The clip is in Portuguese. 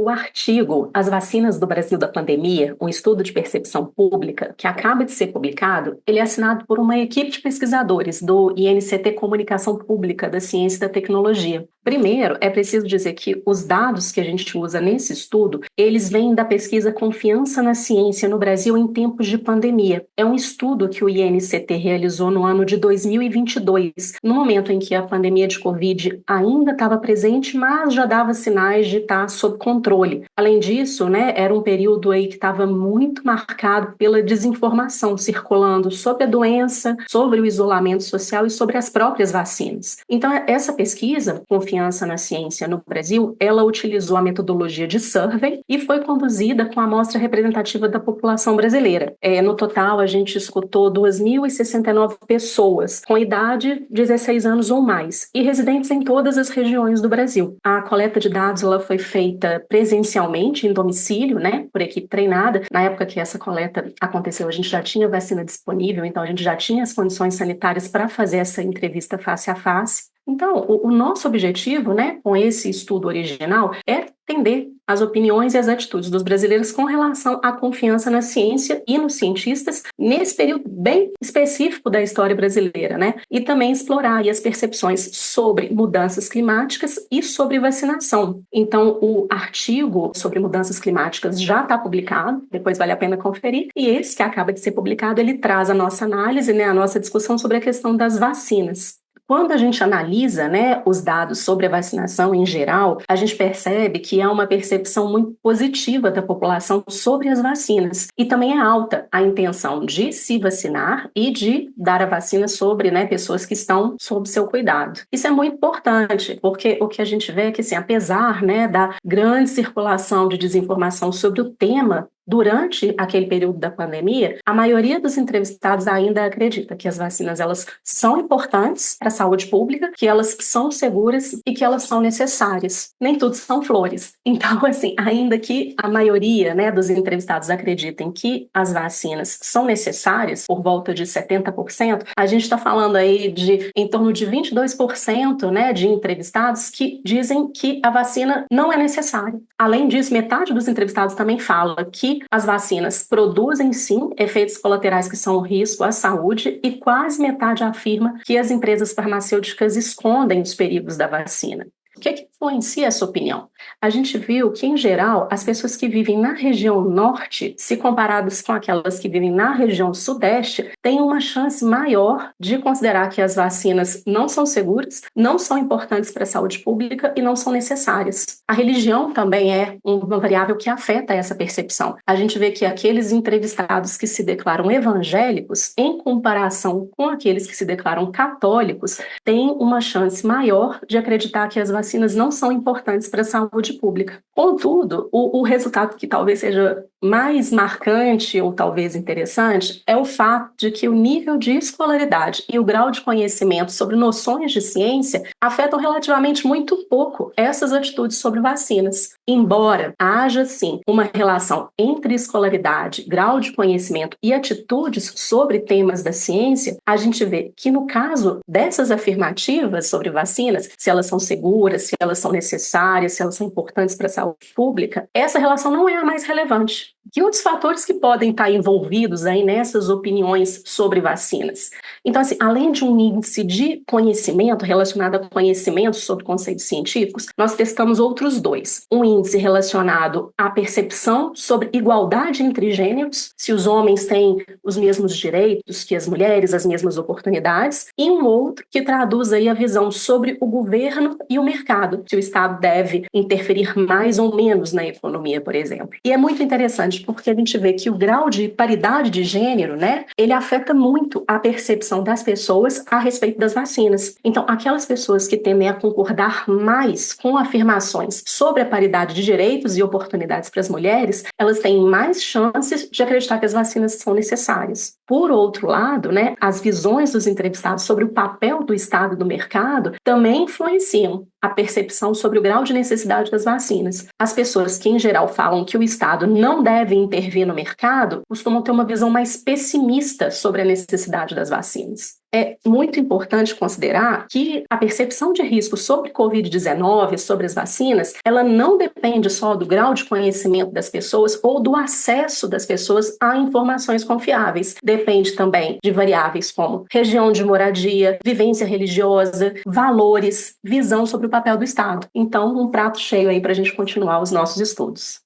O artigo As Vacinas do Brasil da Pandemia, um estudo de percepção pública, que acaba de ser publicado, ele é assinado por uma equipe de pesquisadores do INCT Comunicação Pública da Ciência e da Tecnologia. Primeiro, é preciso dizer que os dados que a gente usa nesse estudo, eles vêm da pesquisa Confiança na Ciência no Brasil em Tempos de Pandemia. É um estudo que o INCT realizou no ano de 2022, no momento em que a pandemia de Covid ainda estava presente, mas já dava sinais de estar sob controle. Além disso, era um período aí que estava muito marcado pela desinformação circulando sobre a doença, sobre o isolamento social e sobre as próprias vacinas. Então, essa pesquisa, Confiança na Ciência no Brasil, ela utilizou a metodologia de survey e foi conduzida com a amostra representativa da população brasileira. No total, a gente escutou 2.069 pessoas com idade de 16 anos ou mais e residentes em todas as regiões do Brasil. A coleta de dados ela foi feita presencialmente em domicílio, por equipe treinada. Na época que essa coleta aconteceu, a gente já tinha vacina disponível, então a gente já tinha as condições sanitárias para fazer essa entrevista face a face. Então, o nosso objetivo, com esse estudo original, é entender as opiniões e as atitudes dos brasileiros com relação à confiança na ciência e nos cientistas nesse período bem específico da história brasileira, e também explorar aí as percepções sobre mudanças climáticas e sobre vacinação. Então, o artigo sobre mudanças climáticas já está publicado, depois vale a pena conferir, e esse que acaba de ser publicado, ele traz a nossa análise, a nossa discussão sobre a questão das vacinas. Quando a gente analisa, os dados sobre a vacinação em geral, a gente percebe que há uma percepção muito positiva da população sobre as vacinas. E também é alta a intenção de se vacinar e de dar a vacina sobre pessoas que estão sob seu cuidado. Isso é muito importante, porque o que a gente vê é que, assim, apesar da grande circulação de desinformação sobre o tema, durante aquele período da pandemia, a maioria dos entrevistados ainda acredita que as vacinas elas são importantes para a saúde pública, que elas são seguras e que elas são necessárias. Nem tudo são flores. Então, assim, ainda que a maioria dos entrevistados acreditem que as vacinas são necessárias, por volta de 70%, a gente está falando aí de em torno de 22% de entrevistados que dizem que a vacina não é necessária. Além disso, metade dos entrevistados também fala que as vacinas produzem, sim, efeitos colaterais que são um risco à saúde e quase metade afirma que as empresas farmacêuticas escondem os perigos da vacina. O que influencia essa opinião? A gente viu que, em geral, as pessoas que vivem na região norte, se comparadas com aquelas que vivem na região sudeste, têm uma chance maior de considerar que as vacinas não são seguras, não são importantes para a saúde pública e não são necessárias. A religião também é uma variável que afeta essa percepção. A gente vê que aqueles entrevistados que se declaram evangélicos, em comparação com aqueles que se declaram católicos, têm uma chance maior de acreditar que as vacinas não são importantes para a saúde pública. Contudo, o resultado que talvez seja mais marcante ou talvez interessante é o fato de que o nível de escolaridade e o grau de conhecimento sobre noções de ciência afetam relativamente muito pouco essas atitudes sobre vacinas. Embora haja, sim, uma relação entre escolaridade, grau de conhecimento e atitudes sobre temas da ciência, a gente vê que no caso dessas afirmativas sobre vacinas, se elas são seguras, se elas são necessárias, se elas são importantes para a saúde pública, essa relação não é a mais relevante. Que outros fatores que podem estar envolvidos aí nessas opiniões sobre vacinas? Então, assim, além de um índice de conhecimento relacionado a conhecimento sobre conceitos científicos, nós testamos outros dois. Um índice relacionado à percepção sobre igualdade entre gêneros, se os homens têm os mesmos direitos que as mulheres, as mesmas oportunidades, e um outro que traduz aí a visão sobre o governo e o mercado, se o Estado deve interferir mais ou menos na economia, por exemplo. E é muito interessante porque a gente vê que o grau de paridade de gênero, ele afeta muito a percepção das pessoas a respeito das vacinas. Então, aquelas pessoas que tendem a concordar mais com afirmações sobre a paridade de direitos e oportunidades para as mulheres, elas têm mais chances de acreditar que as vacinas são necessárias. Por outro lado, as visões dos entrevistados sobre o papel do Estado e do mercado também influenciam a percepção sobre o grau de necessidade das vacinas. As pessoas que, em geral, falam que o Estado não deve intervir no mercado costumam ter uma visão mais pessimista sobre a necessidade das vacinas. é muito importante considerar que a percepção de risco sobre Covid-19, sobre as vacinas, ela não depende só do grau de conhecimento das pessoas ou do acesso das pessoas a informações confiáveis. Depende também de variáveis como região de moradia, vivência religiosa, valores, visão sobre o papel do Estado. Então, um prato cheio aí para a gente continuar os nossos estudos.